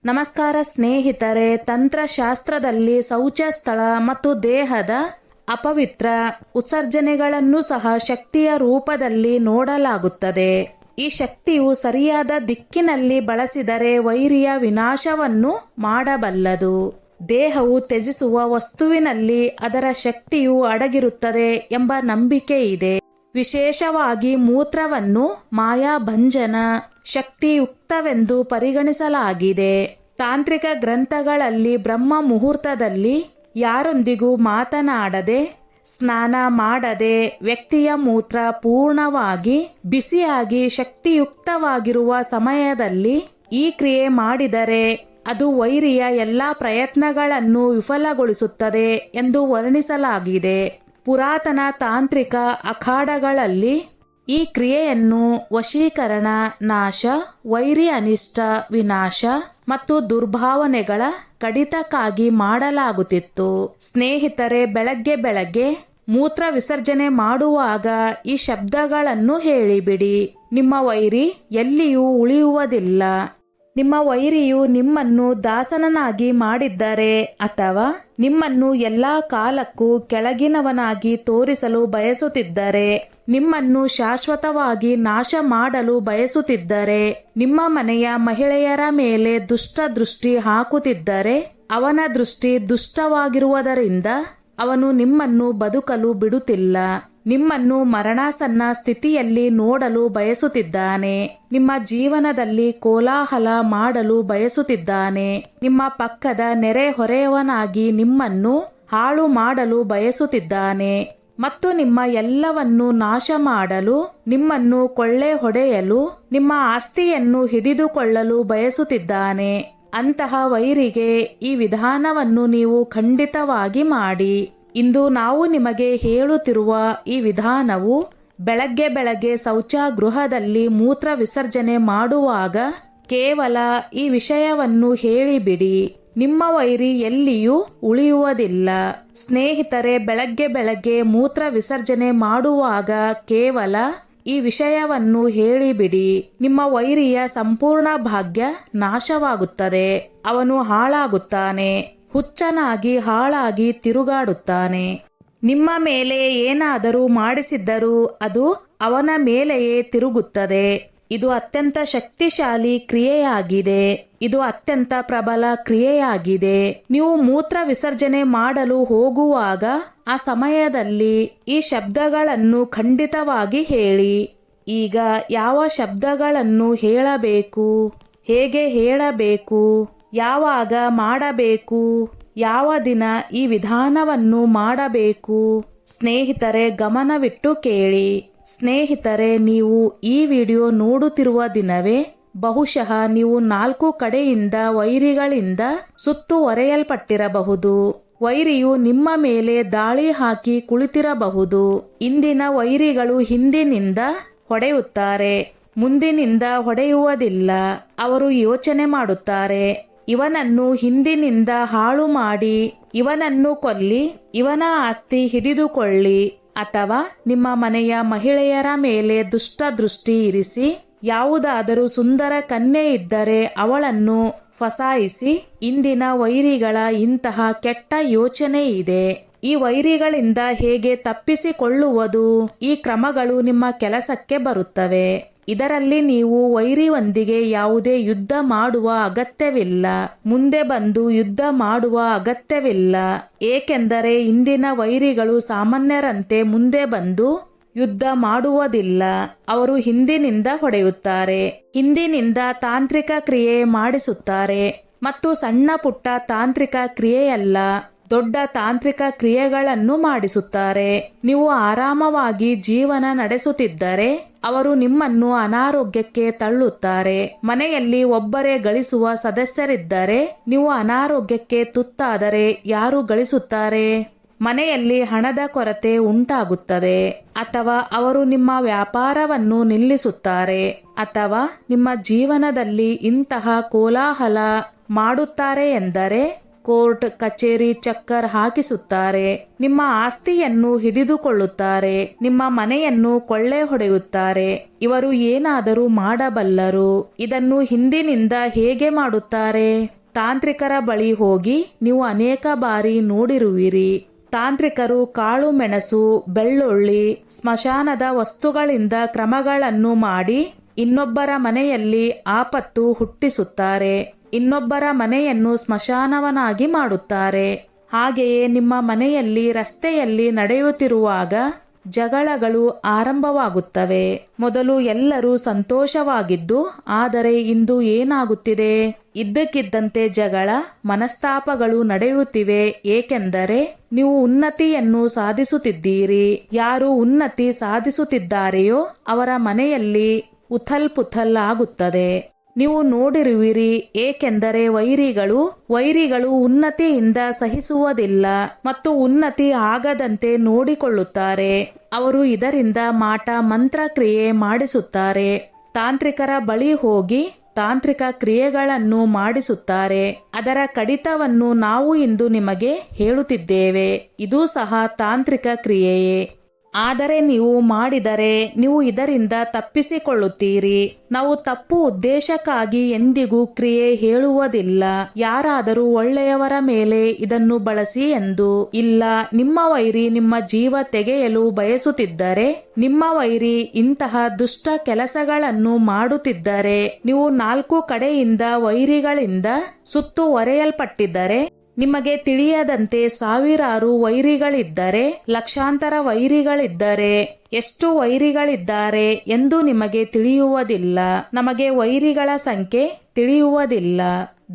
ನಮಸ್ಕಾರ ಸ್ನೇಹಿತರೆ, ತಂತ್ರಶಾಸ್ತ್ರದಲ್ಲಿ ಶೌಚ ಸ್ಥಳ ಮತ್ತು ದೇಹದ ಅಪವಿತ್ರ ಉತ್ಸರ್ಜನೆಗಳನ್ನು ಸಹ ಶಕ್ತಿಯ ರೂಪದಲ್ಲಿ ನೋಡಲಾಗುತ್ತದೆ. ಈ ಶಕ್ತಿಯು ಸರಿಯಾದ ದಿಕ್ಕಿನಲ್ಲಿ ಬಳಸಿದರೆ ವೈರಿಯ ವಿನಾಶವನ್ನು ಮಾಡಬಲ್ಲದು. ದೇಹವು ತ್ಯಜಿಸುವ ವಸ್ತುವಿನಲ್ಲಿ ಅದರ ಶಕ್ತಿಯು ಅಡಗಿರುತ್ತದೆ ಎಂಬ ನಂಬಿಕೆ ಇದೆ. ವಿಶೇಷವಾಗಿ ಮೂತ್ರವನ್ನು ಮಾಯಾಭಂಜನ ಶಕ್ತಿಯುಕ್ತವೆಂದು ಪರಿಗಣಿಸಲಾಗಿದೆ. ತಾಂತ್ರಿಕ ಗ್ರಂಥಗಳಲ್ಲಿ ಬ್ರಹ್ಮ ಮುಹೂರ್ತದಲ್ಲಿ ಯಾರೊಂದಿಗೂ ಮಾತನಾಡದೆ, ಸ್ನಾನ ಮಾಡದೆ ವ್ಯಕ್ತಿಯ ಮೂತ್ರ ಪೂರ್ಣವಾಗಿ ಬಿಸಿಯಾಗಿ ಶಕ್ತಿಯುಕ್ತವಾಗಿರುವ ಸಮಯದಲ್ಲಿ ಈ ಕ್ರಿಯೆ ಮಾಡಿದರೆ ಅದು ವೈರಿಯ ಎಲ್ಲಾ ಪ್ರಯತ್ನಗಳನ್ನು ವಿಫಲಗೊಳಿಸುತ್ತದೆ ಎಂದು ವರ್ಣಿಸಲಾಗಿದೆ. ಪುರಾತನ ತಾಂತ್ರಿಕ ಅಖಾಡಗಳಲ್ಲಿ ಈ ಕ್ರಿಯೆಯನ್ನು ವಶೀಕರಣ, ನಾಶ, ವೈರಿ ಅನಿಷ್ಟ ವಿನಾಶ ಮತ್ತು ದುರ್ಭಾವನೆಗಳ ಕಡಿತಕ್ಕಾಗಿ ಮಾಡಲಾಗುತ್ತಿತ್ತು. ಸ್ನೇಹಿತರೆ, ಬೆಳಗ್ಗೆ ಮೂತ್ರ ವಿಸರ್ಜನೆ ಮಾಡುವಾಗ ಈ ಶಬ್ದಗಳನ್ನು ಹೇಳಿಬಿಡಿ. ನಿಮ್ಮ ವೈರಿ ಎಲ್ಲಿಯೂ ಉಳಿಯುವುದಿಲ್ಲ. ನಿಮ್ಮ ವೈರಿಯು ನಿಮ್ಮನ್ನು ದಾಸನನ್ನಾಗಿ ಮಾಡಿದ್ದರೆ ಅಥವಾ ನಿಮ್ಮನ್ನು ಎಲ್ಲಾ ಕಾಲಕ್ಕೂ ಕೆಳಗಿನವನಾಗಿ ತೋರಿಸಲು ಬಯಸುತ್ತಿದ್ದರೆ, ನಿಮ್ಮನ್ನು ಶಾಶ್ವತವಾಗಿ ನಾಶ ಮಾಡಲು ಬಯಸುತ್ತಿದ್ದರೆ, ನಿಮ್ಮ ಮನೆಯ ಮಹಿಳೆಯರ ಮೇಲೆ ದುಷ್ಟ ದೃಷ್ಟಿ ಹಾಕುತ್ತಿದ್ದರೆ, ಅವನ ದೃಷ್ಟಿ ದುಷ್ಟವಾಗಿರುವುದರಿಂದ ಅವನು ನಿಮ್ಮನ್ನು ಬದುಕಲು ಬಿಡುತ್ತಿಲ್ಲ. ನಿಮ್ಮನ್ನು ಮರಣಾಸನ್ನ ಸ್ಥಿತಿಯಲ್ಲಿ ನೋಡಲು ಬಯಸುತ್ತಿದ್ದಾನೆ. ನಿಮ್ಮ ಜೀವನದಲ್ಲಿ ಕೋಲಾಹಲ ಮಾಡಲು ಬಯಸುತ್ತಿದ್ದಾನೆ. ನಿಮ್ಮ ಪಕ್ಕದ ನೆರೆಹೊರೆಯವನಾಗಿ ನಿಮ್ಮನ್ನು ಹಾಳು ಮಾಡಲು ಬಯಸುತ್ತಿದ್ದಾನೆ ಮತ್ತು ನಿಮ್ಮ ಎಲ್ಲವನ್ನು ನಾಶ ಮಾಡಲು, ನಿಮ್ಮನ್ನು ಕೊಳ್ಳೆ ಹೊಡೆಯಲು, ನಿಮ್ಮ ಆಸ್ತಿಯನ್ನು ಹಿಡಿದುಕೊಳ್ಳಲು ಬಯಸುತ್ತಿದ್ದಾನೆ. ಅಂತಹ ವೈರಿಗೆ ಈ ವಿಧಾನವನ್ನು ನೀವು ಖಂಡಿತವಾಗಿ ಮಾಡಿ. ಇಂದು ನಾವು ನಿಮಗೆ ಹೇಳುತ್ತಿರುವ ಈ ವಿಧಾನವು ಬೆಳಗ್ಗೆ ಶೌಚಗೃಹದಲ್ಲಿ ಮೂತ್ರ ವಿಸರ್ಜನೆ ಮಾಡುವಾಗ ಕೇವಲ ಈ ವಿಷಯವನ್ನು ಹೇಳಿಬಿಡಿ. ನಿಮ್ಮ ವೈರಿ ಎಲ್ಲಿಯೂ ಉಳಿಯುವುದಿಲ್ಲ. ಸ್ನೇಹಿತರೆ, ಬೆಳಗ್ಗೆ ಮೂತ್ರ ವಿಸರ್ಜನೆ ಮಾಡುವಾಗ ಕೇವಲ ಈ ವಿಷಯವನ್ನು ಹೇಳಿಬಿಡಿ. ನಿಮ್ಮ ವೈರಿಯ ಸಂಪೂರ್ಣ ಭಾಗ್ಯ ನಾಶವಾಗುತ್ತದೆ. ಅವನು ಹಾಳಾಗುತ್ತಾನೆ, ಹುಚ್ಚನಾಗಿ ಹಾಳಾಗಿ ತಿರುಗಾಡುತ್ತಾನೆ. ನಿಮ್ಮ ಮೇಲೆ ಏನಾದರೂ ಮಾಡಿಸಿದ್ದರೂ ಅದು ಅವನ ಮೇಲೆಯೇ ತಿರುಗುತ್ತದೆ. ಇದು ಅತ್ಯಂತ ಶಕ್ತಿಶಾಲಿ ಕ್ರಿಯೆಯಾಗಿದೆ. ಇದು ಅತ್ಯಂತ ಪ್ರಬಲ ಕ್ರಿಯೆಯಾಗಿದೆ. ನೀವು ಮೂತ್ರ ವಿಸರ್ಜನೆ ಮಾಡಲು ಹೋಗುವಾಗ ಆ ಸಮಯದಲ್ಲಿ ಈ ಶಬ್ದಗಳನ್ನು ಖಂಡಿತವಾಗಿ ಹೇಳಿ. ಈಗ ಯಾವ ಶಬ್ದಗಳನ್ನು ಹೇಳಬೇಕು, ಹೇಗೆ ಹೇಳಬೇಕು, ಯಾವಾಗ ಮಾಡಬೇಕು, ಯಾವ ದಿನ ಈ ವಿಧಾನವನ್ನು ಮಾಡಬೇಕು, ಸ್ನೇಹಿತರೆ ಗಮನವಿಟ್ಟು ಕೇಳಿ. ಸ್ನೇಹಿತರೆ, ನೀವು ಈ ವಿಡಿಯೋ ನೋಡುತ್ತಿರುವ ದಿನವೇ ಬಹುಶಃ ನೀವು 4 ಕಡೆಯಿಂದ ವೈರಿಗಳಿಂದ ಸುತ್ತುವರೆಯಲ್ಪಟ್ಟಿರಬಹುದು. ವೈರಿಯು ನಿಮ್ಮ ಮೇಲೆ ದಾಳಿ ಹಾಕಿ ಕುಳಿತಿರಬಹುದು. ಇಂದಿನ ವೈರಿಗಳು ಹಿಂದಿನಿಂದ ಹೊಡೆಯುತ್ತಾರೆ, ಮುಂದಿನಿಂದ ಹೊಡೆಯುವುದಿಲ್ಲ. ಅವರು ಯೋಚನೆ ಮಾಡುತ್ತಾರೆ, ಇವನನ್ನು ಹಿಂದಿನಿಂದ ಹಾಳು ಮಾಡಿ, ಇವನನ್ನು ಕೊಲ್ಲಿ, ಇವನ ಆಸ್ತಿ ಹಿಡಿದುಕೊಳ್ಳಿ, ಅಥವಾ ನಿಮ್ಮ ಮನೆಯ ಮಹಿಳೆಯರ ಮೇಲೆ ದುಷ್ಟ ದೃಷ್ಟಿ ಇರಿಸಿ, ಯಾವುದಾದರೂ ಸುಂದರ ಕನ್ಯೆ ಇದ್ದರೆ ಅವಳನ್ನು ಫಸಾಯಿಸಿ. ಇಂದಿನ ವೈರಿಗಳ ಇಂತಹ ಕೆಟ್ಟ ಯೋಚನೆ ಇದೆ. ಈ ವೈರಿಗಳಿಂದ ಹೇಗೆ ತಪ್ಪಿಸಿಕೊಳ್ಳುವುದು? ಈ ಕ್ರಮಗಳು ನಿಮ್ಮ ಕೆಲಸಕ್ಕೆ ಬರುತ್ತವೆ. ಇದರಲ್ಲಿ ನೀವು ವೈರಿಯೊಂದಿಗೆ ಯಾವುದೇ ಯುದ್ಧ ಮಾಡುವ ಅಗತ್ಯವಿಲ್ಲ. ಮುಂದೆ ಬಂದು ಯುದ್ಧ ಮಾಡುವ ಅಗತ್ಯವಿಲ್ಲ. ಏಕೆಂದರೆ ಇಂದಿನ ವೈರಿಗಳು ಸಾಮಾನ್ಯರಂತೆ ಮುಂದೆ ಬಂದು ಯುದ್ಧ ಮಾಡುವುದಿಲ್ಲ. ಅವರು ಹಿಂದಿನಿಂದ ಹೊಡೆಯುತ್ತಾರೆ, ಹಿಂದಿನಿಂದ ತಾಂತ್ರಿಕ ಕ್ರಿಯೆ ಮಾಡಿಸುತ್ತಾರೆ. ಮತ್ತು ಸಣ್ಣ ಪುಟ್ಟ ತಾಂತ್ರಿಕ ಕ್ರಿಯೆಯಲ್ಲ, ದೊಡ್ಡ ತಾಂತ್ರಿಕ ಕ್ರಿಯೆಗಳನ್ನು ಮಾಡಿಸುತ್ತಾರೆ. ನೀವು ಆರಾಮವಾಗಿ ಜೀವನ ನಡೆಸುತ್ತಿದ್ದರೆ ಅವರು ನಿಮ್ಮನ್ನು ಅನಾರೋಗ್ಯಕ್ಕೆ ತಳ್ಳುತ್ತಾರೆ. ಮನೆಯಲ್ಲಿ ಒಬ್ಬರೇ ಗಳಿಸುವ ಸದಸ್ಯರಿದ್ದರೆ ನೀವು ಅನಾರೋಗ್ಯಕ್ಕೆ ತುತ್ತಾದರೆ ಯಾರು ಗಳಿಸುತ್ತಾರೆ? ಮನೆಯಲ್ಲಿ ಹಣದ ಕೊರತೆ ಉಂಟಾಗುತ್ತದೆ, ಅಥವಾ ಅವರು ನಿಮ್ಮ ವ್ಯಾಪಾರವನ್ನು ನಿಲ್ಲಿಸುತ್ತಾರೆ, ಅಥವಾ ನಿಮ್ಮ ಜೀವನದಲ್ಲಿ ಇಂತಹ ಕೋಲಾಹಲ ಮಾಡುತ್ತಾರೆ ಎಂದರೆ ಕೋರ್ಟ್ ಕಚೇರಿ ಚಕ್ಕರ್ ಹಾಕಿಸುತ್ತಾರೆ. ನಿಮ್ಮ ಆಸ್ತಿಯನ್ನು ಹಿಡಿದುಕೊಳ್ಳುತ್ತಾರೆ. ನಿಮ್ಮ ಮನೆಯನ್ನು ಕೊಳ್ಳೆ ಹೊಡೆಯುತ್ತಾರೆ. ಇವರು ಏನಾದರೂ ಮಾಡಬಲ್ಲರು. ಇದನ್ನು ಹಿಂದಿನಿಂದ ಹೇಗೆ ಮಾಡುತ್ತಾರೆ? ತಾಂತ್ರಿಕರ ಬಳಿ ಹೋಗಿ ನೀವು ಅನೇಕ ಬಾರಿ ನೋಡಿರುವಿರಿ. ತಾಂತ್ರಿಕರು ಕಾಳು ಮೆಣಸು, ಬೆಳ್ಳುಳ್ಳಿ, ಸ್ಮಶಾನದ ವಸ್ತುಗಳಿಂದ ಕ್ರಮಗಳನ್ನು ಮಾಡಿ ಇನ್ನೊಬ್ಬರ ಮನೆಯಲ್ಲಿ ಆಪತ್ತು ಹುಟ್ಟಿಸುತ್ತಾರೆ. ಇನ್ನೊಬ್ಬರ ಮನೆಯನ್ನು ಸ್ಮಶಾನವನ್ನಾಗಿ ಮಾಡುತ್ತಾರೆ. ಹಾಗೆಯೇ ನಿಮ್ಮ ಮನೆಯಲ್ಲಿ ರಸ್ತೆಯಲ್ಲಿ ನಡೆಯುತ್ತಿರುವಾಗ ಜಗಳಗಳು ಆರಂಭವಾಗುತ್ತವೆ. ಮೊದಲು ಎಲ್ಲರೂ ಸಂತೋಷವಾಗಿದ್ದು, ಆದರೆ ಇಂದು ಏನಾಗುತ್ತಿದೆ? ಇದ್ದಕ್ಕಿದ್ದಂತೆ ಜಗಳ, ಮನಸ್ತಾಪಗಳು ನಡೆಯುತ್ತಿವೆ. ಏಕೆಂದರೆ ನೀವು ಉನ್ನತಿಯನ್ನು ಸಾಧಿಸುತ್ತಿದ್ದೀರಿ. ಯಾರು ಉನ್ನತಿ ಸಾಧಿಸುತ್ತಿದ್ದಾರೆಯೋ ಅವರ ಮನೆಯಲ್ಲಿ ಉಥಲ್ ಆಗುತ್ತದೆ. ನೀವು ನೋಡಿರುವಿರಿ. ಏಕೆಂದರೆ ವೈರಿಗಳು ಉನ್ನತಿಯಿಂದ ಸಹಿಸುವುದಿಲ್ಲ ಮತ್ತು ಉನ್ನತಿ ಆಗದಂತೆ ನೋಡಿಕೊಳ್ಳುತ್ತಾರೆ. ಅವರು ಇದರಿಂದ ಮಾಟ ಮಂತ್ರ ಕ್ರಿಯೆ ಮಾಡಿಸುತ್ತಾರೆ. ತಾಂತ್ರಿಕರ ಬಳಿ ಹೋಗಿ ತಾಂತ್ರಿಕ ಕ್ರಿಯೆಗಳನ್ನು ಮಾಡಿಸುತ್ತಾರೆ. ಅದರ ಕಡಿತವನ್ನು ನಾವು ಇಂದು ನಿಮಗೆ ಹೇಳುತ್ತಿದ್ದೇವೆ. ಇದು ಸಹ ತಾಂತ್ರಿಕ ಕ್ರಿಯೆಯೇ. ಆದರೆ ನೀವು ಮಾಡಿದರೆ ನೀವು ಇದರಿಂದ ತಪ್ಪಿಸಿಕೊಳ್ಳುತ್ತೀರಿ. ನಾವು ತಪ್ಪು ಉದ್ದೇಶಕ್ಕಾಗಿ ಎಂದಿಗೂ ಕ್ರಿಯೆ ಹೇಳುವುದಿಲ್ಲ. ಯಾರಾದರೂ ಒಳ್ಳೆಯವರ ಮೇಲೆ ಇದನ್ನು ಬಳಸಿ ಎಂದು ಇಲ್ಲ. ನಿಮ್ಮ ವೈರಿ ನಿಮ್ಮ ಜೀವ ತೆಗೆಯಲು ಬಯಸುತ್ತಿದ್ದರೆ, ನಿಮ್ಮ ವೈರಿ ಇಂತಹ ದುಷ್ಟ ಕೆಲಸಗಳನ್ನು ಮಾಡುತ್ತಿದ್ದರೆ, ನೀವು 4 ಕಡೆಯಿಂದ ವೈರಿಗಳಿಂದ ಸುತ್ತುವರೆಯಲ್ಪಟ್ಟಿದ್ದರೆ, ನಿಮಗೆ ತಿಳಿಯದಂತೆ ಸಾವಿರಾರು ವೈರಿಗಳಿದ್ದರೆ, ಲಕ್ಷಾಂತರ ವೈರಿಗಳಿದ್ದರೆ, ಎಷ್ಟು ವೈರಿಗಳಿದ್ದಾರೆ ಎಂದು ನಿಮಗೆ ತಿಳಿಯುವುದಿಲ್ಲ. ನಮಗೆ ವೈರಿಗಳ ಸಂಖ್ಯೆ ತಿಳಿಯುವುದಿಲ್ಲ.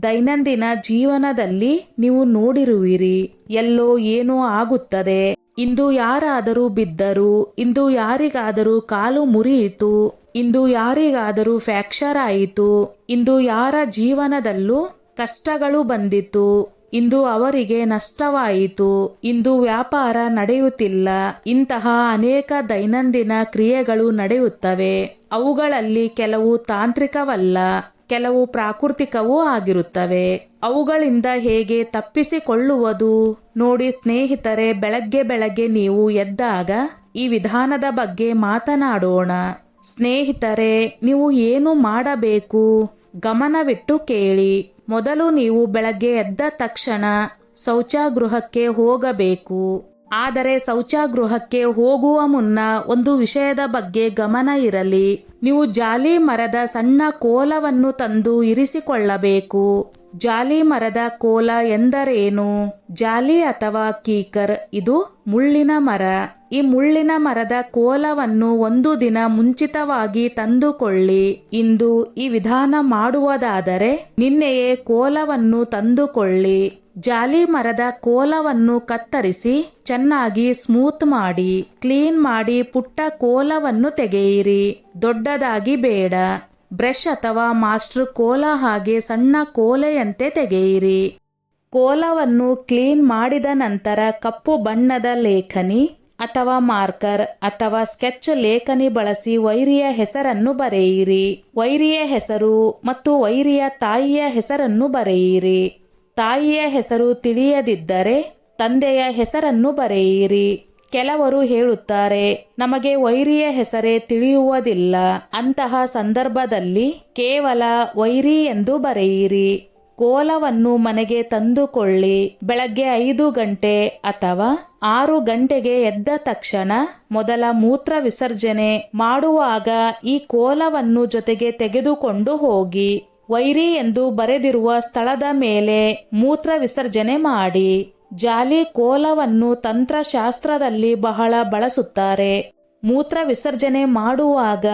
ದೈನಂದಿನ ಜೀವನದಲ್ಲಿ ನೀವು ನೋಡಿರುವಿರಿ. ಎಲ್ಲೋ ಏನೋ ಆಗುತ್ತದೆ. ಇಂದು ಯಾರಾದರೂ ಬಿದ್ದರು, ಇಂದು ಯಾರಿಗಾದರೂ ಕಾಲು ಮುರಿಯಿತು, ಇಂದು ಯಾರಿಗಾದರೂ ಫ್ರ್ಯಾಕ್ಚರ್ ಆಯಿತು, ಇಂದು ಯಾರ ಜೀವನದಲ್ಲೂ ಕಷ್ಟಗಳು ಬಂದಿತು, ಇಂದು ಅವರಿಗೆ ನಷ್ಟವಾಯಿತು, ಇಂದು ವ್ಯಾಪಾರ ನಡೆಯುತ್ತಿಲ್ಲ. ಇಂತಹ ಅನೇಕ ದೈನಂದಿನ ಕ್ರಿಯೆಗಳು ನಡೆಯುತ್ತವೆ. ಅವುಗಳಲ್ಲಿ ಕೆಲವು ತಾಂತ್ರಿಕವಲ್ಲ, ಕೆಲವು ಪ್ರಾಕೃತಿಕವೂ ಆಗಿರುತ್ತವೆ. ಅವುಗಳಿಂದ ಹೇಗೆ ತಪ್ಪಿಸಿಕೊಳ್ಳುವುದು? ನೋಡಿ ಸ್ನೇಹಿತರೆ, ಬೆಳಗ್ಗೆ ನೀವು ಎದ್ದಾಗ ಈ ವಿಧಾನದ ಬಗ್ಗೆ ಮಾತನಾಡೋಣ. ಸ್ನೇಹಿತರೆ, ನೀವು ಏನು ಮಾಡಬೇಕು? ಗಮನವಿಟ್ಟು ಕೇಳಿ. ಮೊದಲು ನೀವು ಬೆಳಗ್ಗೆ ಎದ್ದ ತಕ್ಷಣ ಶೌಚಗೃಹಕ್ಕೆ ಹೋಗಬೇಕು. ಆದರೆ ಶೌಚಗೃಹಕ್ಕೆ ಹೋಗುವ ಮುನ್ನ ಒಂದು ವಿಷಯದ ಬಗ್ಗೆ ಗಮನ ಇರಲಿ. ನೀವು ಜಾಲಿ ಮರದ ಸಣ್ಣ ಕೋಲವನ್ನು ತಂದು ಇರಿಸಿಕೊಳ್ಳಬೇಕು. ಜಾಲಿ ಮರದ ಕೋಲ ಎಂದರೇನು? ಜಾಲಿ ಅಥವಾ ಕೀಕರ್ ಇದು ಮುಳ್ಳಿನ ಮರ. ಈ ಮುಳ್ಳಿನ ಮರದ ಕೋಲವನ್ನು ಒಂದು ದಿನ ಮುಂಚಿತವಾಗಿ ತಂದುಕೊಳ್ಳಿ. ಇಂದು ಈ ವಿಧಾನ ಮಾಡುವುದಾದರೆ ನಿನ್ನೆಯೇ ಕೋಲವನ್ನು ತಂದುಕೊಳ್ಳಿ. ಜಾಲಿ ಮರದ ಕೋಲವನ್ನು ಕತ್ತರಿಸಿ ಚೆನ್ನಾಗಿ ಸ್ಮೂತ್ ಮಾಡಿ, ಕ್ಲೀನ್ ಮಾಡಿ ಪುಟ್ಟ ಕೋಲವನ್ನು ತೆಗೆಯಿರಿ. ದೊಡ್ಡದಾಗಿ ಬೇಡ. ಬ್ರಷ್ ಅಥವಾ ಮಾಸ್ಟರ್ ಕೋಲ ಹಾಗೆ ಸಣ್ಣ ಕೋಲೆಯಂತೆ ತೆಗೆಯಿರಿ. ಕೋಲವನ್ನು ಕ್ಲೀನ್ ಮಾಡಿದ ನಂತರ ಕಪ್ಪು ಬಣ್ಣದ ಲೇಖನಿ ಅಥವಾ ಮಾರ್ಕರ್ ಅಥವಾ ಸ್ಕೆಚ್ ಲೇಖನಿ ಬಳಸಿ ವೈರಿಯ ಹೆಸರನ್ನು ಬರೆಯಿರಿ. ವೈರಿಯ ಹೆಸರು ಮತ್ತು ವೈರಿಯ ತಾಯಿಯ ಹೆಸರನ್ನು ಬರೆಯಿರಿ. ತಾಯಿಯ ಹೆಸರು ತಿಳಿಯದಿದ್ದರೆ ತಂದೆಯ ಹೆಸರನ್ನು ಬರೆಯಿರಿ. ಕೆಲವರು ಹೇಳುತ್ತಾರೆ, ನಮಗೆ ವೈರಿಯ ಹೆಸರೇ ತಿಳಿಯುವುದಿಲ್ಲ. ಅಂತಹ ಸಂದರ್ಭದಲ್ಲಿ ಕೇವಲ ವೈರಿ ಎಂದು ಬರೆಯಿರಿ. ಕೋಲವನ್ನು ಮನೆಗೆ ತಂದುಕೊಳ್ಳಿ. ಬೆಳಗ್ಗೆ 5 ಗಂಟೆ ಅಥವಾ 6 ಗಂಟೆಗೆ ಎದ್ದ ತಕ್ಷಣ ಮೊದಲ ಮೂತ್ರ ವಿಸರ್ಜನೆ ಮಾಡುವಾಗ ಈ ಕೋಲವನ್ನು ಜೊತೆಗೆ ತೆಗೆದುಕೊಂಡು ಹೋಗಿ ವೈರಿ ಎಂದು ಬರೆದಿರುವ ಸ್ಥಳದ ಮೇಲೆ ಮೂತ್ರ ವಿಸರ್ಜನೆ ಮಾಡಿ. ಜಾಲಿ ಕೋಲವನ್ನು ತಂತ್ರಶಾಸ್ತ್ರದಲ್ಲಿ ಬಹಳ ಬಳಸುತ್ತಾರೆ. ಮೂತ್ರ ವಿಸರ್ಜನೆ ಮಾಡುವಾಗ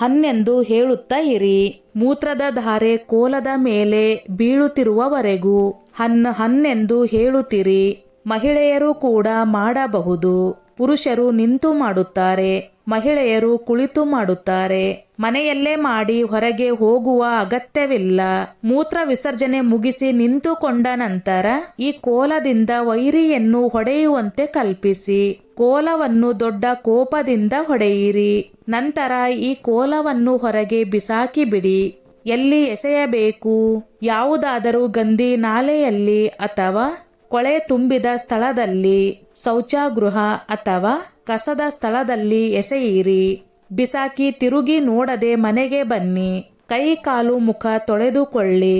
ಹನ್ ಎಂದು ಹೇಳುತ್ತಾ ಇರಿ. ಮೂತ್ರದ ಧಾರೆ ಕೋಲದ ಮೇಲೆ ಬೀಳುತ್ತಿರುವವರೆಗೂ ಹನ್ ಎಂದು ಹೇಳುತ್ತಿರಿ. ಮಹಿಳೆಯರು ಕೂಡ ಮಾಡಬಹುದು. ಪುರುಷರು ನಿಂತು ಮಾಡುತ್ತಾರೆ, ಮಹಿಳೆಯರು ಕುಳಿತು ಮಾಡುತ್ತಾರೆ. ಮನೆಯಲ್ಲೇ ಮಾಡಿ ಹೊರಗೆ ಹೋಗುವ ಅಗತ್ಯವಿಲ್ಲ. ಮೂತ್ರ ವಿಸರ್ಜನೆ ಮುಗಿಸಿ ನಿಂತುಕೊಂಡ ನಂತರ ಈ ಕೋಲದಿಂದ ವೈರಿಯನ್ನು ಹೊಡೆಯುವಂತೆ ಕಲ್ಪಿಸಿ. ಕೋಲವನ್ನು ದೊಡ್ಡ ಕೋಪದಿಂದ ಹೊಡೆಯಿರಿ. ನಂತರ ಈ ಕೋಲವನ್ನು ಹೊರಗೆ ಬಿಸಾಕಿ ಬಿಡಿ. ಎಲ್ಲಿ ಎಸೆಯಬೇಕು? ಯಾವುದಾದರೂ ಗಂದಿ ನಾಲೆಯಲ್ಲಿ ಅಥವಾ ಕೊಳೆ ತುಂಬಿದ ಸ್ಥಳದಲ್ಲಿ, ಶೌಚಗೃಹ ಅಥವಾ ಕಸದ ಸ್ಥಳದಲ್ಲಿ ಎಸೆಯಿರಿ. ಬಿಸಾಕಿ ತಿರುಗಿ ನೋಡದೆ ಮನೆಗೆ ಬನ್ನಿ. ಕೈ ಕಾಲು ಮುಖ ತೊಳೆದುಕೊಳ್ಳಿ.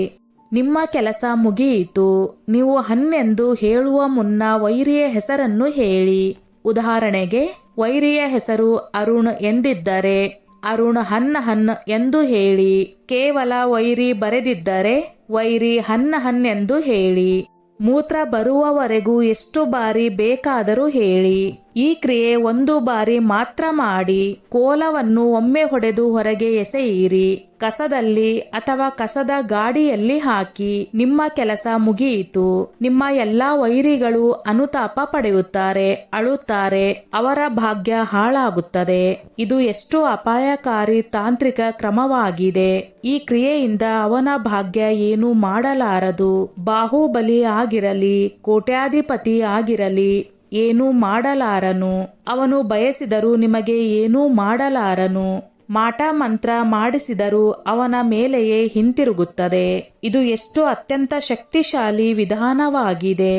ನಿಮ್ಮ ಕೆಲಸ ಮುಗಿಯಿತು. ನೀವು ಹನ್ನೆಂದು ಹೇಳುವ ಮುನ್ನ ವೈರಿಯ ಹೆಸರನ್ನು ಹೇಳಿ. ಉದಾಹರಣೆಗೆ, ವೈರಿಯ ಹೆಸರು ಅರುಣ್ ಎಂದಿದ್ದರೆ ಅರುಣ್ ಹನ್ ಎಂದು ಹೇಳಿ. ಕೇವಲ ವೈರಿ ಬರೆದಿದ್ದರೆ ವೈರಿ ಹನ್ ಎಂದು ಹೇಳಿ. ಮೂತ್ರ ಬರುವವರೆಗೂ ಎಷ್ಟು ಬಾರಿ ಬೇಕಾದರೂ ಹೇಳಿ. ಈ ಕ್ರಿಯೆ 1 ಬಾರಿ ಮಾತ್ರ ಮಾಡಿ. ಕೋಲವನ್ನು ಒಮ್ಮೆ ಹೊಡೆದು ಹೊರಗೆ ಎಸೆಯಿರಿ. ಕಸದಲ್ಲಿ ಅಥವಾ ಕಸದ ಗಾಡಿಯಲ್ಲಿ ಹಾಕಿ. ನಿಮ್ಮ ಕೆಲಸ ಮುಗಿಯಿತು. ನಿಮ್ಮ ಎಲ್ಲಾ ವೈರಿಗಳು ಅನುತಾಪ ಪಡೆಯುತ್ತಾರೆ, ಅಳುತ್ತಾರೆ. ಅವರ ಭಾಗ್ಯ ಹಾಳಾಗುತ್ತದೆ. ಇದು ಎಷ್ಟು ಅಪಾಯಕಾರಿ ತಾಂತ್ರಿಕ ಕ್ರಮವಾಗಿದೆ. ಈ ಕ್ರಿಯೆಯಿಂದ ಅವನ ಭಾಗ್ಯ ಏನು ಮಾಡಲಾರದು. ಬಾಹುಬಲಿ ಆಗಿರಲಿ, ಕೋಟ್ಯಾಧಿಪತಿ ಆಗಿರಲಿ, ಏನೂ ಮಾಡಲಾರನು. ಅವನು ಬಯಸಿದರೂ ನಿಮಗೆ ಏನೂ ಮಾಡಲಾರನು. ಮಾಟ ಮಂತ್ರ ಮಾಡಿಸಿದರೂ ಅವನ ಮೇಲೆಯೇ ಹಿಂತಿರುಗುತ್ತದೆ. ಇದು ಎಷ್ಟು ಅತ್ಯಂತ ಶಕ್ತಿಶಾಲಿ ವಿಧಾನವಾಗಿದೆ.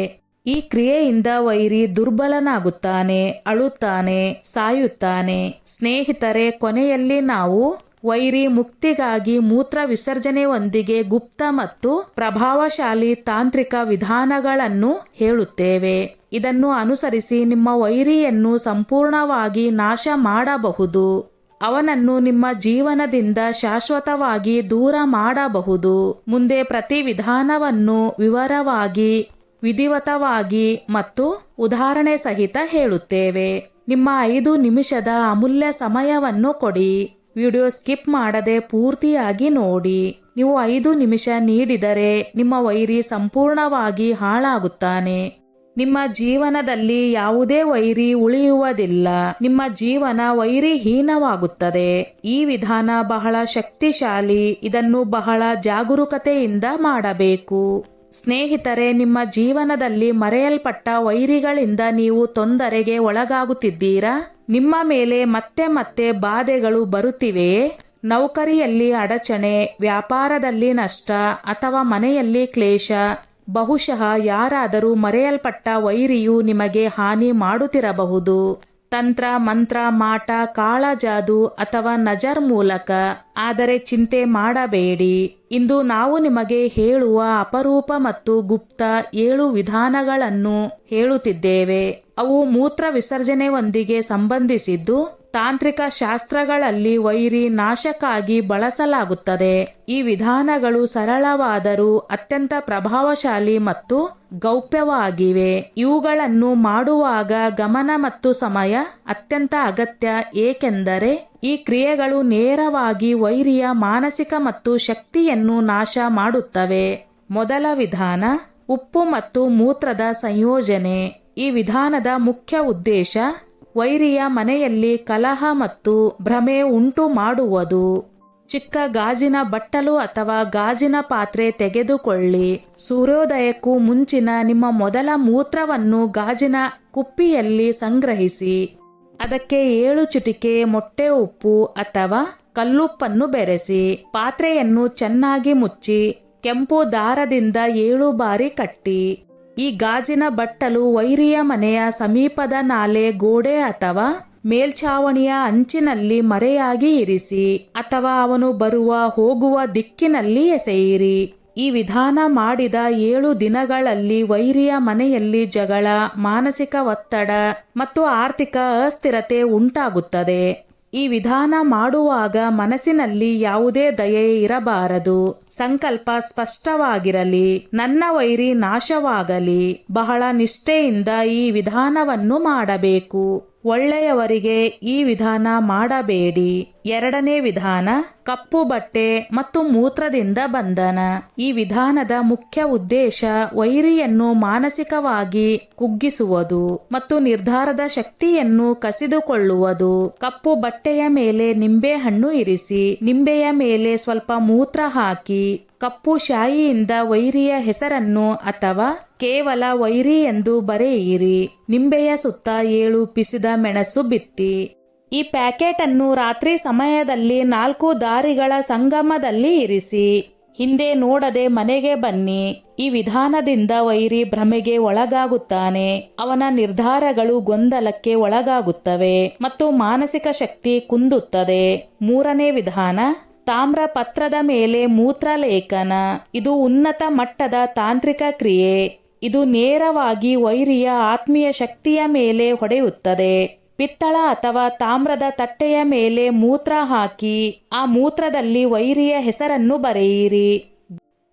ಈ ಕ್ರಿಯೆಯಿಂದ ವೈರಿ ದುರ್ಬಲನಾಗುತ್ತಾನೆ, ಅಳುತ್ತಾನೆ, ಸಾಯುತ್ತಾನೆ. ಸ್ನೇಹಿತರೆ, ಕೊನೆಯಲ್ಲಿ ನಾವು ವೈರಿ ಮುಕ್ತಿಗಾಗಿ ಮೂತ್ರ ವಿಸರ್ಜನೆಯೊಂದಿಗೆ ಗುಪ್ತ ಮತ್ತು ಪ್ರಭಾವಶಾಲಿ ತಾಂತ್ರಿಕ ವಿಧಾನಗಳನ್ನು ಹೇಳುತ್ತೇವೆ. ಇದನ್ನು ಅನುಸರಿಸಿ ನಿಮ್ಮ ವೈರಿಯನ್ನು ಸಂಪೂರ್ಣವಾಗಿ ನಾಶ ಮಾಡಬಹುದು. ಅವನನ್ನು ನಿಮ್ಮ ಜೀವನದಿಂದ ಶಾಶ್ವತವಾಗಿ ದೂರ ಮಾಡಬಹುದು. ಮುಂದೆ ಪ್ರತಿ ವಿಧಾನವನ್ನು ವಿವರವಾಗಿ, ವಿಧಿವತವಾಗಿ ಮತ್ತು ಉದಾಹರಣೆ ಸಹಿತ ಹೇಳುತ್ತೇವೆ. ನಿಮ್ಮ 5 ನಿಮಿಷದ ಅಮೂಲ್ಯ ಸಮಯವನ್ನು ಕೊಡಿ. ವಿಡಿಯೋ ಸ್ಕಿಪ್ ಮಾಡದೆ ಪೂರ್ತಿಯಾಗಿ ನೋಡಿ. ನೀವು 5 ನಿಮಿಷ ನೀಡಿದರೆ ನಿಮ್ಮ ವೈರಿ ಸಂಪೂರ್ಣವಾಗಿ ಹಾಳಾಗುತ್ತಾನೆ. ನಿಮ್ಮ ಜೀವನದಲ್ಲಿ ಯಾವುದೇ ವೈರಿ ಉಳಿಯುವುದಿಲ್ಲ. ನಿಮ್ಮ ಜೀವನ ವೈರಿಹೀನವಾಗುತ್ತದೆ. ಈ ವಿಧಾನ ಬಹಳ ಶಕ್ತಿಶಾಲಿ. ಇದನ್ನು ಬಹಳ ಜಾಗರೂಕತೆಯಿಂದ ಮಾಡಬೇಕು. ಸ್ನೇಹಿತರೆ, ನಿಮ್ಮ ಜೀವನದಲ್ಲಿ ಮರೆಯಲ್ಪಟ್ಟ ವೈರಿಗಳಿಂದ ನೀವು ತೊಂದರೆಗೆ ಒಳಗಾಗುತ್ತಿದ್ದೀರಾ? ನಿಮ್ಮ ಮೇಲೆ ಮತ್ತೆ ಮತ್ತೆ ಬಾಧೆಗಳು ಬರುತ್ತಿವೆಯೇ? ನೌಕರಿಯಲ್ಲಿ ಅಡಚಣೆ, ವ್ಯಾಪಾರದಲ್ಲಿ ನಷ್ಟ ಅಥವಾ ಮನೆಯಲ್ಲಿ ಕ್ಲೇಶ. ಬಹುಶಃ ಯಾರಾದರೂ ಮರೆಯಲ್ಪಟ್ಟ ವೈರಿಯು ನಿಮಗೆ ಹಾನಿ ಮಾಡುತ್ತಿರಬಹುದು. ತಂತ್ರ, ಮಂತ್ರ, ಮಾಟ, ಕಾಳಜಾದು ಅಥವಾ ನಜರ್ ಮೂಲಕ. ಆದರೆ ಚಿಂತೆ ಮಾಡಬೇಡಿ. ಇಂದು ನಾವು ನಿಮಗೆ ಹೇಳುವ ಅಪರೂಪ ಮತ್ತು ಗುಪ್ತ 7 ವಿಧಾನಗಳನ್ನು ಹೇಳುತ್ತಿದ್ದೇವೆ. ಅವು ಮೂತ್ರ ವಿಸರ್ಜನೆಯೊಂದಿಗೆ ಸಂಬಂಧಿಸಿದ್ದು ತಾಂತ್ರಿಕ ಶಾಸ್ತ್ರಗಳಲ್ಲಿ ವೈರಿ ನಾಶಕ್ಕಾಗಿ ಬಳಸಲಾಗುತ್ತದೆ. ಈ ವಿಧಾನಗಳು ಸರಳವಾದರೂ ಅತ್ಯಂತ ಪ್ರಭಾವಶಾಲಿ ಮತ್ತು ಗೌಪ್ಯವಾಗಿವೆ. ಇವುಗಳನ್ನು ಮಾಡುವಾಗ ಗಮನ ಮತ್ತು ಸಮಯ ಅತ್ಯಂತ ಅಗತ್ಯ, ಏಕೆಂದರೆ ಈ ಕ್ರಿಯೆಗಳು ನೇರವಾಗಿ ವೈರಿಯ ಮಾನಸಿಕ ಮತ್ತು ಶಕ್ತಿಯನ್ನು ನಾಶ ಮಾಡುತ್ತವೆ. ಮೊದಲ ವಿಧಾನ, ಉಪ್ಪು ಮತ್ತು ಮೂತ್ರದ ಸಂಯೋಜನೆ. ಈ ವಿಧಾನದ ಮುಖ್ಯ ಉದ್ದೇಶ ವೈರಿಯ ಮನೆಯಲ್ಲಿ ಕಲಹ ಮತ್ತು ಭ್ರಮೆ ಉಂಟು ಮಾಡುವುದು. ಚಿಕ್ಕ ಗಾಜಿನ ಬಟ್ಟಲು ಅಥವಾ ಗಾಜಿನ ಪಾತ್ರೆ ತೆಗೆದುಕೊಳ್ಳಿ. ಸೂರ್ಯೋದಯಕ್ಕೂ ಮುಂಚಿನ ನಿಮ್ಮ ಮೊದಲ ಮೂತ್ರವನ್ನು ಗಾಜಿನ ಕುಪ್ಪಿಯಲ್ಲಿ ಸಂಗ್ರಹಿಸಿ. ಅದಕ್ಕೆ 7 ಚಿಟಿಕೆ ಮೊಟ್ಟೆ ಉಪ್ಪು ಅಥವಾ ಕಲ್ಲುಪ್ಪನ್ನು ಬೆರೆಸಿ. ಪಾತ್ರೆಯನ್ನು ಚೆನ್ನಾಗಿ ಮುಚ್ಚಿ ಕೆಂಪು ದಾರದಿಂದ 7 ಬಾರಿ ಕಟ್ಟಿ. ಈ ಗಾಜಿನ ಬಟ್ಟಲು ವೈರಿಯ ಮನೆಯ ಸಮೀಪದ ನಾಲೆ, ಗೋಡೆ ಅಥವಾ ಮೇಲ್ಛಾವಣಿಯ ಅಂಚಿನಲ್ಲಿ ಮರೆಯಾಗಿ ಇರಿಸಿ ಅಥವಾ ಅವನು ಬರುವ ಹೋಗುವ ದಿಕ್ಕಿನಲ್ಲಿ ಎಸೆಯಿರಿ. ಈ ವಿಧಾನ ಮಾಡಿದ 7 ದಿನಗಳಲ್ಲಿ ವೈರಿಯ ಮನೆಯಲ್ಲಿ ಜಗಳ, ಮಾನಸಿಕ ಒತ್ತಡ ಮತ್ತು ಆರ್ಥಿಕ ಅಸ್ಥಿರತೆ ಉಂಟಾಗುತ್ತದೆ. ಈ ವಿಧಾನ ಮಾಡುವಾಗ ಮನಸ್ಸಿನಲ್ಲಿ ಯಾವುದೇ ದಯೆ ಇರಬಾರದು. ಸಂಕಲ್ಪ ಸ್ಪಷ್ಟವಾಗಿರಲಿ, ನನ್ನ ವೈರಿ ನಾಶವಾಗಲಿ. ಬಹಳ ನಿಷ್ಠೆಯಿಂದ ಈ ವಿಧಾನವನ್ನು ಮಾಡಬೇಕು. ಒಳ್ಳೆಯವರಿಗೆ ಈ ವಿಧಾನ ಮಾಡಬೇಡಿ. ಎರಡನೇ ವಿಧಾನ, ಕಪ್ಪು ಬಟ್ಟೆ ಮತ್ತು ಮೂತ್ರದಿಂದ ಬಂಧನ. ಈ ವಿಧಾನದ ಮುಖ್ಯ ಉದ್ದೇಶ ವೈರಿಯನ್ನು ಮಾನಸಿಕವಾಗಿ ಕುಗ್ಗಿಸುವುದು ಮತ್ತು ನಿರ್ಧಾರದ ಶಕ್ತಿಯನ್ನು ಕಸಿದುಕೊಳ್ಳುವುದು. ಕಪ್ಪು ಬಟ್ಟೆಯ ಮೇಲೆ ನಿಂಬೆಹಣ್ಣು ಇರಿಸಿ. ನಿಂಬೆಯ ಮೇಲೆ ಸ್ವಲ್ಪ ಮೂತ್ರ ಹಾಕಿ. ಕಪ್ಪು ಶಾಯಿಯಿಂದ ವೈರಿಯ ಹೆಸರನ್ನು ಅಥವಾ ಕೇವಲ ವೈರಿ ಎಂದು ಬರೆಯಿರಿ. ನಿಂಬೆಯ ಸುತ್ತ 7 ಪಿಸಿದ ಮೆಣಸು ಬಿತ್ತಿ. ಈ ಪ್ಯಾಕೆಟ್ ಅನ್ನು ರಾತ್ರಿ ಸಮಯದಲ್ಲಿ 4 ದಾರಿಗಳ ಸಂಗಮದಲ್ಲಿ ಇರಿಸಿ ಹಿಂದೆ ನೋಡದೆ ಮನೆಗೆ ಬನ್ನಿ. ಈ ವಿಧಾನದಿಂದ ವೈರಿ ಭ್ರಮೆಗೆ ಒಳಗಾಗುತ್ತಾನೆ. ಅವನ ನಿರ್ಧಾರಗಳು ಗೊಂದಲಕ್ಕೆ ಒಳಗಾಗುತ್ತವೆ ಮತ್ತು ಮಾನಸಿಕ ಶಕ್ತಿ ಕುಂದುತ್ತದೆ. 3ನೇ ವಿಧಾನ, ತಾಮ್ರ ಪತ್ರದ ಮೇಲೆ ಮೂತ್ರಲೇಖನ. ಇದು ಉನ್ನತ ಮಟ್ಟದ ತಾಂತ್ರಿಕ ಕ್ರಿಯೆ. ಇದು ನೇರವಾಗಿ ವೈರಿಯ ಆತ್ಮೀಯ ಶಕ್ತಿಯ ಮೇಲೆ ಹೊಡೆಯುತ್ತದೆ. ಪಿತ್ತಳ ಅಥವಾ ತಾಮ್ರದ ತಟ್ಟೆಯ ಮೇಲೆ ಮೂತ್ರ ಹಾಕಿ ಆ ಮೂತ್ರದಲ್ಲಿ ವೈರಿಯ ಹೆಸರನ್ನು ಬರೆಯಿರಿ.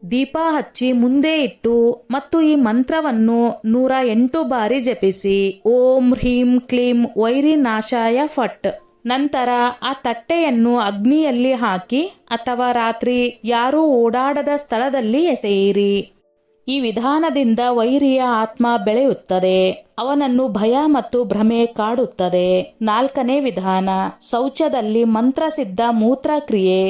ದೀಪ ಹಚ್ಚಿ ಮುಂದೆ ಇಟ್ಟು ಮತ್ತು ಈ ಮಂತ್ರವನ್ನು 108 ಬಾರಿ ಜಪಿಸಿ. ಓಂ ಹ್ರೀಂ ಕ್ಲೀಂ ವೈರಿ ನಾಶಾಯ ಫಟ್. ನಂತರ ಆ ತಟ್ಟೆಯನ್ನು ಅಗ್ನಿಯಲ್ಲಿ ಹಾಕಿ ಅಥವಾ ರಾತ್ರಿ ಯಾರೂ ಓಡಾಡದ ಸ್ಥಳದಲ್ಲಿ ಎಸೆಯಿರಿ. ಈ ವಿಧಾನದಿಂದ ವೈರಿಯ ಆತ್ಮ ಬೆಳೆಯುತ್ತದೆ. ಅವನನ್ನು ಭಯ ಮತ್ತು ಭ್ರಮೆ ಕಾಡುತ್ತದೆ. 4ನೇ ವಿಧಾನ, ಶೌಚದಲ್ಲಿ ಮಂತ್ರಸಿದ್ಧ ಮೂತ್ರಕ್ರಿಯೆ.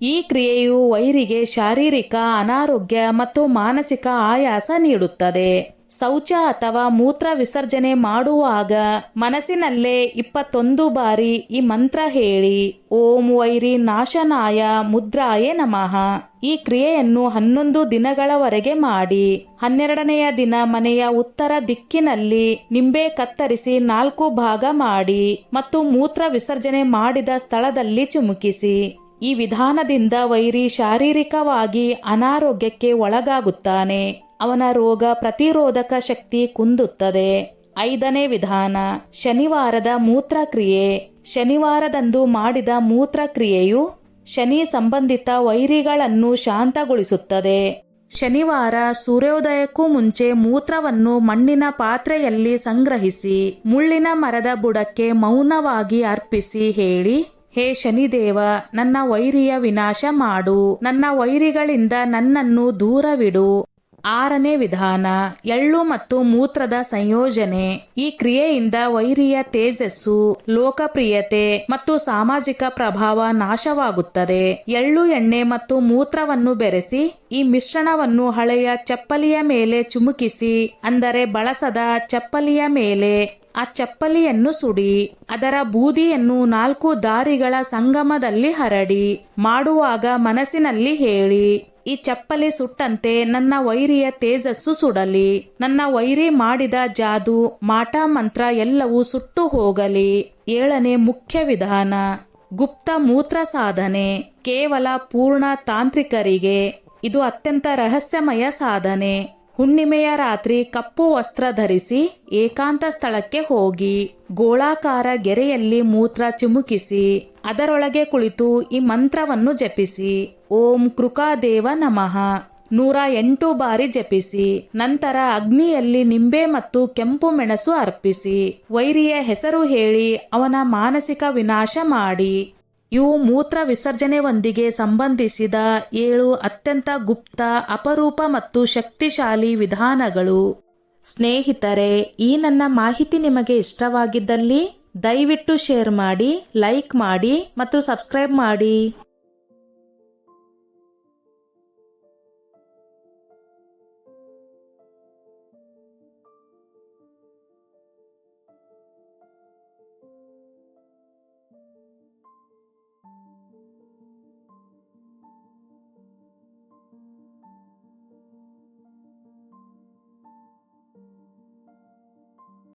ಈ ಕ್ರಿಯೆಯು ವೈರಿಗೆ ಶಾರೀರಿಕ ಅನಾರೋಗ್ಯ ಮತ್ತು ಮಾನಸಿಕ ಆಯಾಸ ನೀಡುತ್ತದೆ. ಶೌಚ ಅಥವಾ ಮೂತ್ರ ವಿಸರ್ಜನೆ ಮಾಡುವಾಗ ಮನಸ್ಸಿನಲ್ಲೇ 21 ಬಾರಿ ಈ ಮಂತ್ರ ಹೇಳಿ. ಓಂ ವೈರಿ ನಾಶನಾಯ ಮುದ್ರಾಯೇ ನಮಃ. ಈ ಕ್ರಿಯೆಯನ್ನು 11 ದಿನಗಳವರೆಗೆ ಮಾಡಿ. 12ನೆಯ ದಿನ ಮನೆಯ ಉತ್ತರ ದಿಕ್ಕಿನಲ್ಲಿ ನಿಂಬೆ ಕತ್ತರಿಸಿ 4 ಭಾಗ ಮಾಡಿ ಮತ್ತು ಮೂತ್ರ ವಿಸರ್ಜನೆ ಮಾಡಿದ ಸ್ಥಳದಲ್ಲಿ ಚಿಮುಕಿಸಿ. ಈ ವಿಧಾನದಿಂದ ವೈರಿ ಶಾರೀರಿಕವಾಗಿ ಅನಾರೋಗ್ಯಕ್ಕೆ ಒಳಗಾಗುತ್ತಾನೆ. ಅವನ ರೋಗ ಪ್ರತಿರೋಧಕ ಶಕ್ತಿ ಕುಂದುತ್ತದೆ. 5ನೇ ವಿಧಾನ, ಶನಿವಾರದ ಮೂತ್ರಕ್ರಿಯೆ. ಶನಿವಾರದಂದು ಮಾಡಿದ ಮೂತ್ರಕ್ರಿಯೆಯು ಶನಿ ಸಂಬಂಧಿತ ವೈರಿಗಳನ್ನು ಶಾಂತಗೊಳಿಸುತ್ತದೆ. ಶನಿವಾರ ಸೂರ್ಯೋದಯಕ್ಕೂ ಮುಂಚೆ ಮೂತ್ರವನ್ನು ಮಣ್ಣಿನ ಪಾತ್ರೆಯಲ್ಲಿ ಸಂಗ್ರಹಿಸಿ ಮುಳ್ಳಿನ ಮರದ ಬುಡಕ್ಕೆ ಮೌನವಾಗಿ ಅರ್ಪಿಸಿ ಹೇಳಿ, ಹೇ ಶನಿದೇವ, ನನ್ನ ವೈರಿಯ ವಿನಾಶ ಮಾಡು, ನನ್ನ ವೈರಿಗಳಿಂದ ನನ್ನನ್ನು ದೂರವಿಡು. 6ನೇ ವಿಧಾನ, ಎಳ್ಳು ಮತ್ತು ಮೂತ್ರದ ಸಂಯೋಜನೆ. ಈ ಕ್ರಿಯೆಯಿಂದ ವೈರಿಯ ತೇಜಸ್ಸು, ಲೋಕಪ್ರಿಯತೆ ಮತ್ತು ಸಾಮಾಜಿಕ ಪ್ರಭಾವ ನಾಶವಾಗುತ್ತದೆ. ಎಳ್ಳು, ಎಣ್ಣೆ ಮತ್ತು ಮೂತ್ರವನ್ನು ಬೆರೆಸಿ ಈ ಮಿಶ್ರಣವನ್ನು ಹಳೆಯ ಚಪ್ಪಲಿಯ ಮೇಲೆ ಚಿಮುಕಿಸಿ, ಅಂದರೆ ಬಳಸದ ಚಪ್ಪಲಿಯ ಮೇಲೆ. ಆ ಚಪ್ಪಲಿಯನ್ನು ಸುಡಿ. ಅದರ ಬೂದಿಯನ್ನು 4 ದಾರಿಗಳ ಸಂಗಮದಲ್ಲಿ ಹರಡಿ. ಮಾಡುವಾಗ ಮನಸ್ಸಿನಲ್ಲಿ ಹೇಳಿ, ಈ ಚಪ್ಪಲಿ ಸುಟ್ಟಂತೆ ನನ್ನ ವೈರಿಯ ತೇಜಸ್ಸು ಸುಡಲಿ. ನನ್ನ ವೈರಿ ಮಾಡಿದ ಜಾದು, ಮಾಟ ಮಂತ್ರ ಎಲ್ಲವೂ ಸುಟ್ಟು ಹೋಗಲಿ. 7ನೇ ಮುಖ್ಯ ವಿಧಾನ, ಗುಪ್ತ ಮೂತ್ರ ಸಾಧನೆ. ಕೇವಲ ಪೂರ್ಣ ತಾಂತ್ರಿಕರಿಗೆ. ಇದು ಅತ್ಯಂತ ರಹಸ್ಯಮಯ ಸಾಧನೆ. ಹುಣ್ಣಿಮೆಯ ರಾತ್ರಿ ಕಪ್ಪು ವಸ್ತ್ರ ಧರಿಸಿ ಏಕಾಂತ ಸ್ಥಳಕ್ಕೆ ಹೋಗಿ ಗೋಳಾಕಾರ ಗೆರೆಯಲ್ಲಿ ಮೂತ್ರ ಚಿಮುಕಿಸಿ ಅದರೊಳಗೆ ಕುಳಿತು ಈ ಮಂತ್ರವನ್ನು ಜಪಿಸಿ. ಓಂ ಕೃಕಾದೇವ ನಮಃ 108 ಬಾರಿ ಜಪಿಸಿ. ನಂತರ ಅಗ್ನಿಯಲ್ಲಿ ನಿಂಬೆ ಮತ್ತು ಕೆಂಪು ಮೆಣಸು ಅರ್ಪಿಸಿ ವೈರಿಯ ಹೆಸರು ಹೇಳಿ ಅವನ ಮಾನಸಿಕ ವಿನಾಶ ಮಾಡಿ. ಇವು ಮೂತ್ರ ವಿಸರ್ಜನೆಯೊಂದಿಗೆ ಸಂಬಂಧಿಸಿದ 7 ಅತ್ಯಂತ ಗುಪ್ತ, ಅಪರೂಪ ಮತ್ತು ಶಕ್ತಿಶಾಲಿ ವಿಧಾನಗಳು. ಸ್ನೇಹಿತರೆ, ಈ ನನ್ನ ಮಾಹಿತಿ ನಿಮಗೆ ಇಷ್ಟವಾಗಿದ್ದಲ್ಲಿ ದಯವಿಟ್ಟು ಶೇರ್ ಮಾಡಿ, ಲೈಕ್ ಮಾಡಿ ಮತ್ತು ಸಬ್ಸ್ಕ್ರೈಬ್ ಮಾಡಿ.